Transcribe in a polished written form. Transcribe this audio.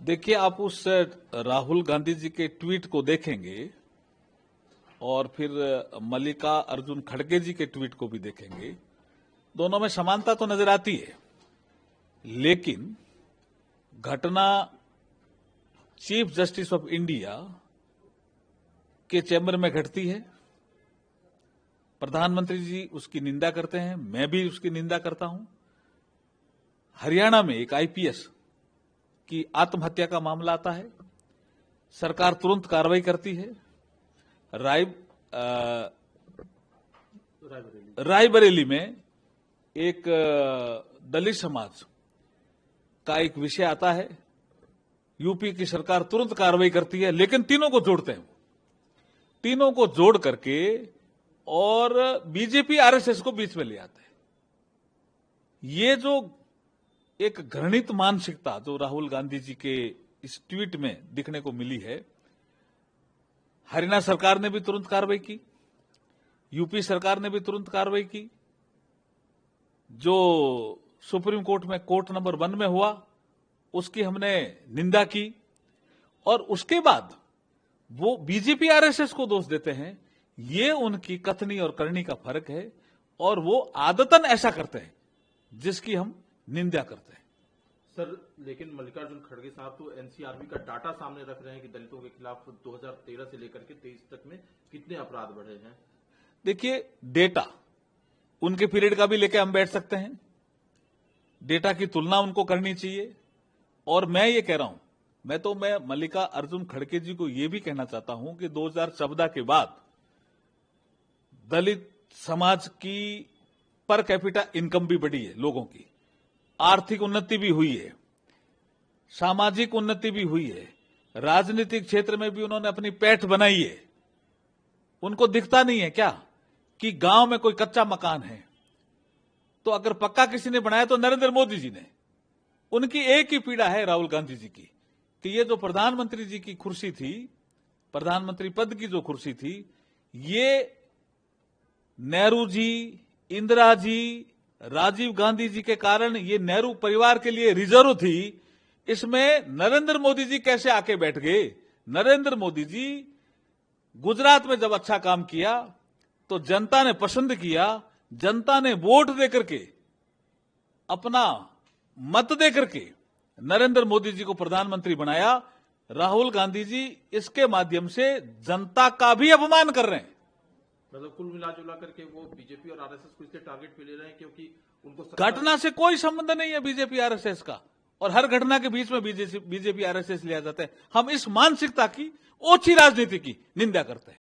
देखिए, आप उस राहुल गांधी जी के ट्वीट को देखेंगे और फिर मल्लिका अर्जुन खड़गे जी के ट्वीट को भी देखेंगे, दोनों में समानता तो नजर आती है, लेकिन घटना चीफ जस्टिस ऑफ इंडिया के चैम्बर में घटती है। प्रधानमंत्री जी उसकी निंदा करते हैं, मैं भी उसकी निंदा करता हूं। हरियाणा में एक आईपीएस की आत्महत्या का मामला आता है, सरकार तुरंत कार्रवाई करती है। रायबरेली में एक दलित समाज का एक विषय आता है, यूपी की सरकार तुरंत कार्रवाई करती है, लेकिन तीनों को जोड़ते हैं, तीनों को जोड़ करके और बीजेपी आरएसएस को बीच में ले आते हैं। ये जो एक घृणित मानसिकता जो राहुल गांधी जी के इस ट्वीट में दिखने को मिली है, हरियाणा सरकार ने भी तुरंत कार्रवाई की, यूपी सरकार ने भी तुरंत कार्रवाई की। जो सुप्रीम कोर्ट में कोर्ट नंबर 1 में हुआ उसकी हमने निंदा की, और उसके बाद वो बीजेपी आरएसएस को दोष देते हैं। ये उनकी कथनी और करनी का फर्क है, और वो आदतन ऐसा करते हैं जिसकी हम निंदा करते हैं। सर, लेकिन मल्लिकार्जुन खड़गे साहब तो एनसीआरबी का डाटा सामने रख रहे हैं कि दलितों के खिलाफ 2013 से लेकर के 23 तक में कितने अपराध बढ़े हैं। देखिए, डेटा उनके पीरियड का भी लेके हम बैठ सकते हैं, डेटा की तुलना उनको करनी चाहिए। और मैं ये कह रहा हूं, मैं मल्लिका अर्जुन खड़गे जी को ये भी कहना चाहता हूं कि 2014 के बाद दलित समाज की पर कैपिटा इनकम भी बढ़ी है, लोगों की आर्थिक उन्नति भी हुई है, सामाजिक उन्नति भी हुई है, राजनीतिक क्षेत्र में भी उन्होंने अपनी पैठ बनाई है। उनको दिखता नहीं है क्या कि गांव में कोई कच्चा मकान है तो अगर पक्का किसी ने बनाया तो नरेंद्र मोदी जी ने। उनकी एक ही पीड़ा है राहुल गांधी जी की कि ये जो प्रधानमंत्री जी की कुर्सी थी, प्रधानमंत्री पद की जो कुर्सी थी, ये नेहरू जी, इंदिरा जी, राजीव गांधी जी के कारण ये नेहरू परिवार के लिए रिजर्व थी। इसमें नरेंद्र मोदी जी कैसे आके बैठ गए? नरेंद्र मोदी जी गुजरात में जब अच्छा काम किया तो जनता ने पसंद किया, जनता ने वोट देकर के, अपना मत देकर के नरेंद्र मोदी जी को प्रधानमंत्री बनाया। राहुल गांधी जी इसके माध्यम से जनता का भी अपमान कर रहे हैं। मतलब कुल मिला जुला करके वो बीजेपी और आरएसएस को इसलिए टारगेट पे ले रहे हैं क्योंकि उनको घटना से कोई संबंध नहीं है बीजेपी आरएसएस का, और हर घटना के बीच में बीजेपी आरएसएस लिया जाता है। हम इस मानसिकता की, ओछी राजनीति की निंदा करते हैं।